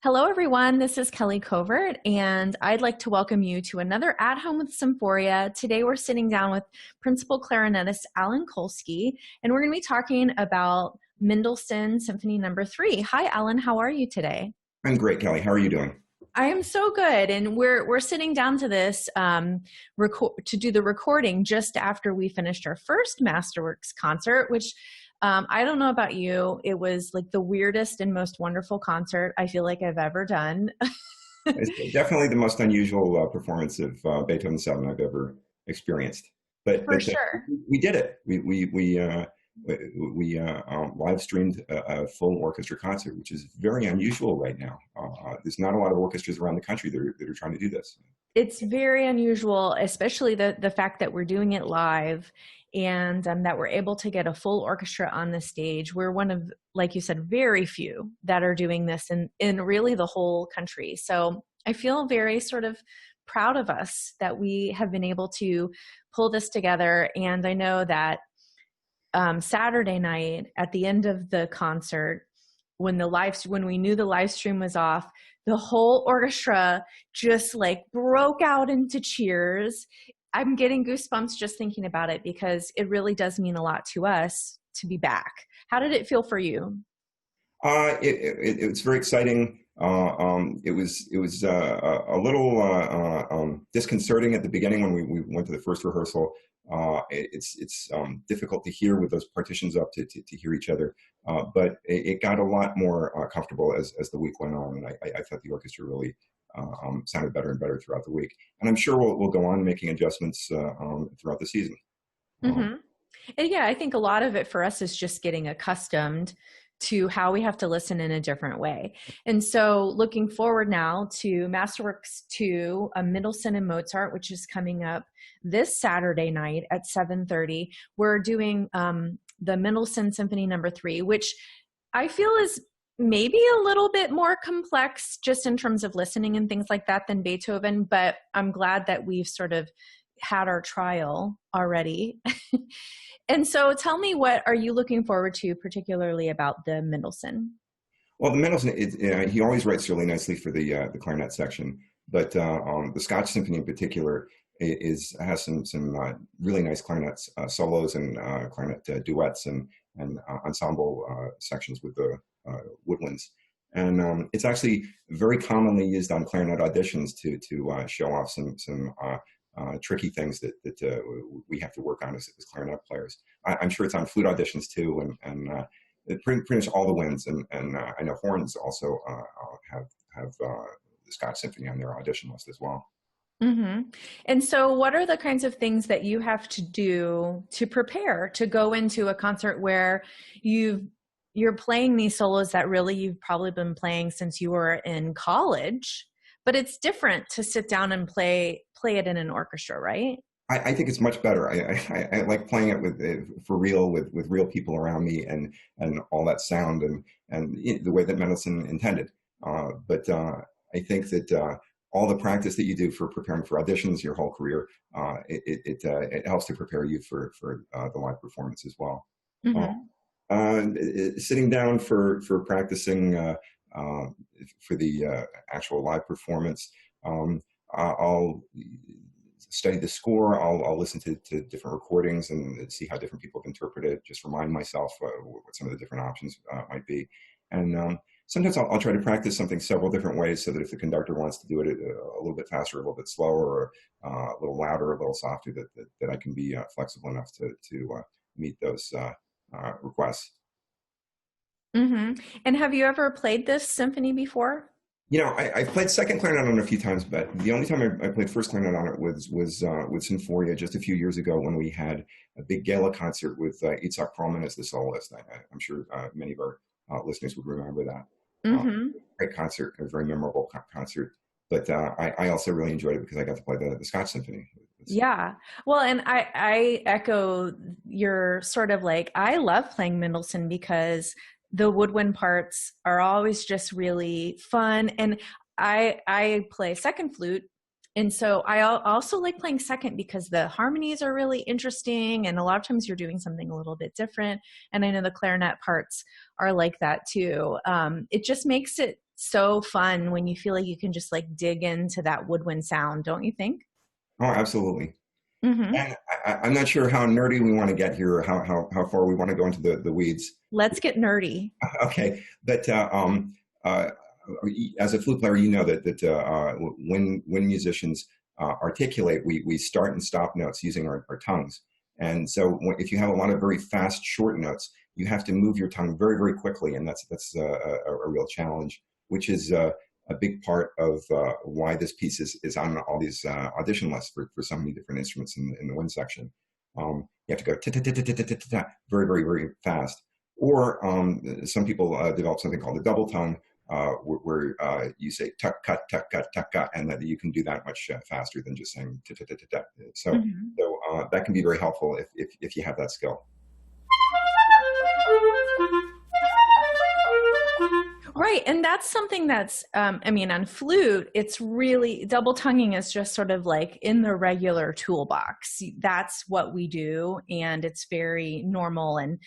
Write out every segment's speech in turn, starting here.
Hello, everyone. This is Kelly Covert, and I'd like to welcome you to another At Home with Symphoria. Today, we're sitting down with Principal Clarinetist Allan Kolsky, and we're going to be talking about Mendelssohn Symphony No. 3. Hi, Allan. How are you today? I'm great, Kelly. How are you doing? I am so good, and we're sitting down to this to do the recording just after we finished our first Masterworks concert, which I don't know about you. It was like the weirdest and most wonderful concert I feel like I've ever done. It's definitely the most unusual performance of Beethoven 7 I've ever experienced. But For sure. we did it. We live streamed a full orchestra concert, which is very unusual right now. There's not a lot of orchestras around the country that are trying to do this. It's very unusual, especially the fact that we're doing it live and that we're able to get a full orchestra on the stage. We're one of, like you said, very few that are doing this in really the whole country. So I feel very sort of proud of us that we have been able to pull this together. And I know that Saturday night at the end of the concert, when we knew the live stream was off, the whole orchestra just like broke out into cheers. I'm getting goosebumps just thinking about it because it really does mean a lot to us to be back. How did it feel for you? It's very exciting. It was a little disconcerting at the beginning when we went to the first rehearsal. It's difficult to hear with those partitions up to hear each other, but it got a lot more comfortable as the week went on, and I thought the orchestra really sounded better and better throughout the week. And I'm sure we'll go on making adjustments throughout the season. Mm-hmm. And yeah, I think a lot of it for us is just getting accustomed to how we have to listen in a different way. And so looking forward now to Masterworks 2, Mendelssohn and Mozart, which is coming up this Saturday night at 7:30. We're doing the Mendelssohn Symphony No. 3, which I feel is maybe a little bit more complex just in terms of listening and things like that than Beethoven, but I'm glad that we've sort of had our trial already. And so tell me, what are you looking forward to particularly about the Mendelssohn? Well, the Mendelssohn, he always writes really nicely for the clarinet section, but the Scotch Symphony in particular has some really nice clarinet solos and clarinet duets and ensemble sections with the woodwinds. And it's actually very commonly used on clarinet auditions to show off some tricky things that we have to work on as clarinet players. I'm sure it's on flute auditions too, and pretty much all the winds. And I know horns also have the Scotch Symphony on their audition list as well. Mm-hmm. And so what are the kinds of things that you have to do to prepare to go into a concert where you're playing these solos that really you've probably been playing since you were in college, but it's different to sit down and play it in an orchestra, right? I think it's much better. I like playing it for real with real people around me and all that sound and the way that Mendelssohn intended. But I think that all the practice that you do for preparing for auditions your whole career, it helps to prepare you for the live performance as well. Mm-hmm. Sitting down for practicing for the actual live performance, I'll study the score. I'll listen to different recordings and see how different people have interpreted it. Just remind myself what some of the different options might be. And sometimes I'll try to practice something several different ways so that if the conductor wants to do it a little bit faster, a little bit slower, or a little louder, a little softer, that I can be flexible enough to meet those requests. Mm-hmm. And have you ever played this symphony before? You know, I've played second clarinet on it a few times, but the only time I played first clarinet on it was with Symphoria just a few years ago when we had a big gala concert with Itzhak Perlman as the soloist. I'm sure many of our listeners would remember that. Mm-hmm. Great concert, a very memorable concert. But I also really enjoyed it because I got to play the Scotch Symphony. Yeah. Well, and I echo your sort of like, I love playing Mendelssohn because the woodwind parts are always just really fun. And I play second flute. And so I also like playing second because the harmonies are really interesting. And a lot of times you're doing something a little bit different. And I know the clarinet parts are like that too. It just makes it so fun when you feel like you can just like dig into that woodwind sound, don't you think? Oh, absolutely. Mm-hmm. And I'm not sure how nerdy we want to get here, or how far we want to go into the weeds. Let's get nerdy. Okay, but uh, as a flute player, you know when musicians articulate, we start and stop notes using our tongues. And so, if you have a lot of very fast, short notes, you have to move your tongue very, very quickly, and that's a real challenge, which is a big part of why this piece is on all these audition lists for so many different instruments in the wind section. You have to go very, very, very fast. Or some people develop something called a double tongue, where you say tuck, cut, tuck, cut, tuck, cut, and that you can do that much faster than just saying ta ta ta ta ta. So that can be very helpful if you have that skill. Right. And that's something that's, I mean, on flute, it's really double tonguing is just sort of like in the regular toolbox. That's what we do. And it's very normal and,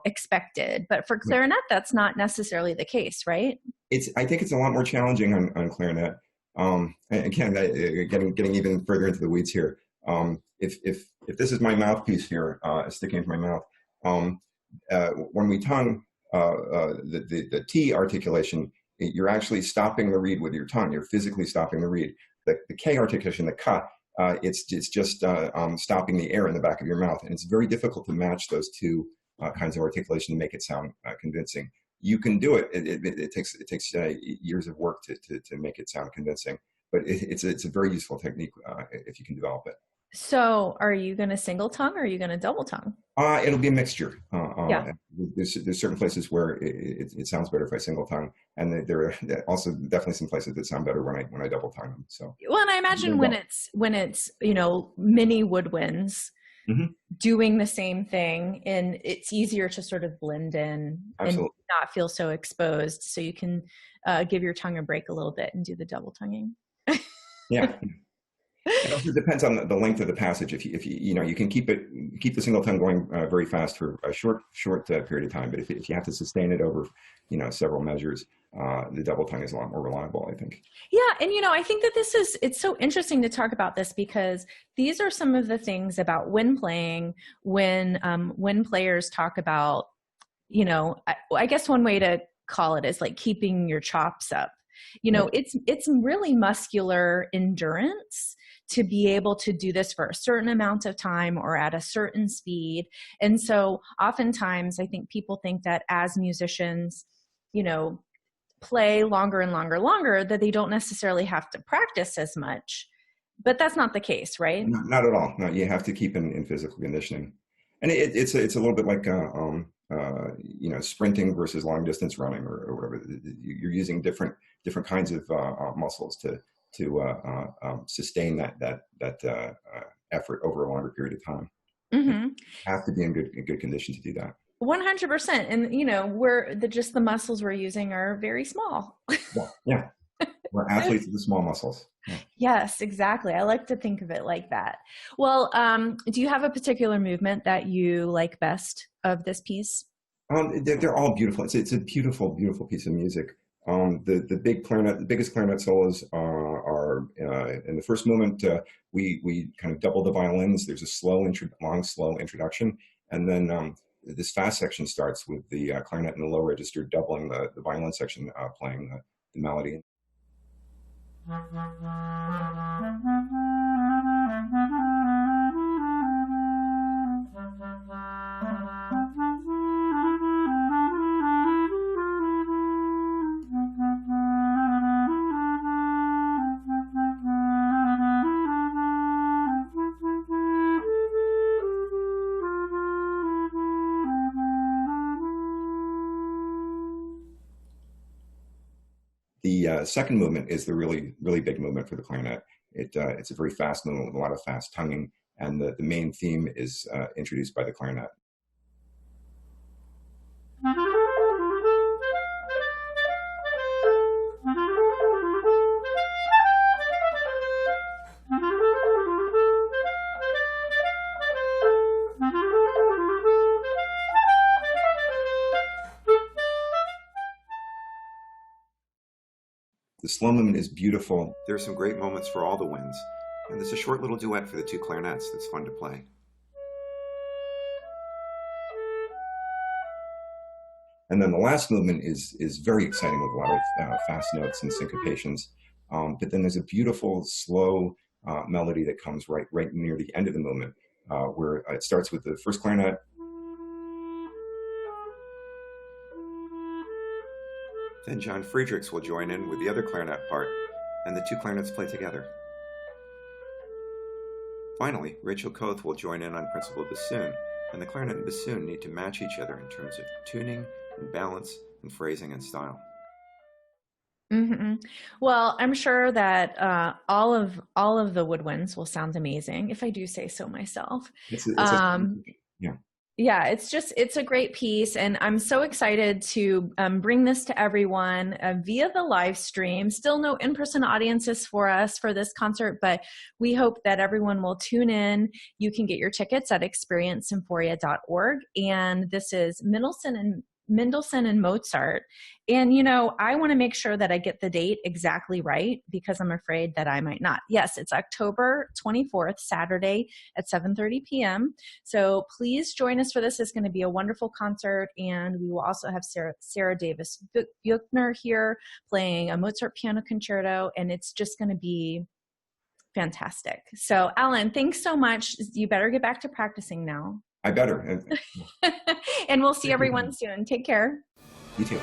expected. But for clarinet, that's not necessarily the case, right? I think it's a lot more challenging on clarinet. And again, getting even further into the weeds here. If this is my mouthpiece here, sticking into my mouth, when we tongue, the T articulation, you're actually stopping the reed with your tongue. You're physically stopping the reed. The K articulation, the ka, it's just stopping the air in the back of your mouth, and it's very difficult to match those two kinds of articulation to make it sound convincing. You can do it. It takes years of work to make it sound convincing, but it's a very useful technique if you can develop it. So are you going to single tongue or are you going to double tongue? It'll be a mixture. Yeah. There's certain places where it sounds better if I single tongue, and there are also definitely some places that sound better when I double tongue them. So well, and I imagine when it's mini woodwinds mm-hmm. doing the same thing, and it's easier to sort of blend in Absolutely. and not feel so exposed. So you can give your tongue a break a little bit and do the double tonguing. Yeah. It also depends on the length of the passage. If you can keep the single tongue going very fast for a short period of time, but if you have to sustain it over several measures, the double tongue is a lot more reliable, I think. Yeah, and I think that it's so interesting to talk about this because these are some of the things about wind playing when players talk about, I guess one way to call it is like keeping your chops up. It's really muscular endurance to be able to do this for a certain amount of time or at a certain speed. And so oftentimes I think people think that as musicians, play longer and longer, that they don't necessarily have to practice as much, but that's not the case, right? Not at all. No, you have to keep in physical conditioning. And it's a little bit like, sprinting versus long distance running or whatever. You're using different kinds of muscles to sustain that effort over a longer period of time. Mm-hmm. You have to be in good condition to do that. 100%. And just the muscles we're using are very small. Yeah. We're athletes with the small muscles. Yeah. Yes, exactly. I like to think of it like that. Well, do you have a particular movement that you like best of this piece? They're all beautiful. It's a beautiful, beautiful piece of music. The biggest clarinet solos are in the first movement. We kind of double the violins. There's a long, slow introduction, and then this fast section starts with the clarinet in the low register doubling the violin section, playing the melody. The second movement is the really, really big movement for the clarinet. It's a very fast movement with a lot of fast tonguing, and the main theme is introduced by the clarinet. The slow movement is beautiful. There are some great moments for all the winds, and there's a short little duet for the two clarinets that's fun to play. And then the last movement is very exciting with a lot of fast notes and syncopations. But then there's a beautiful, slow melody that comes right near the end of the movement, where it starts with the first clarinet. Then John Friedrichs will join in with the other clarinet part, and the two clarinets play together. Finally, Rachel Koth will join in on principal bassoon, and the clarinet and bassoon need to match each other in terms of tuning and balance and phrasing and style. Mm-hmm. Well, I'm sure that all of the woodwinds will sound amazing, if I do say so myself. Yeah, it's a great piece, and I'm so excited to bring this to everyone via the live stream. Still no in-person audiences for us for this concert, but we hope that everyone will tune in. You can get your tickets at experiencesymphoria.org, and this is Mendelssohn and Mozart. And, I want to make sure that I get the date exactly right, because I'm afraid that I might not. Yes, it's October 24th, Saturday at 7:30 p.m. So please join us for this. It's going to be a wonderful concert. And we will also have Sarah Davis Buchner here playing a Mozart piano concerto. And it's just going to be fantastic. So Allan, thanks so much. You better get back to practicing now. I better. And we'll see everyone soon. Take care. You too.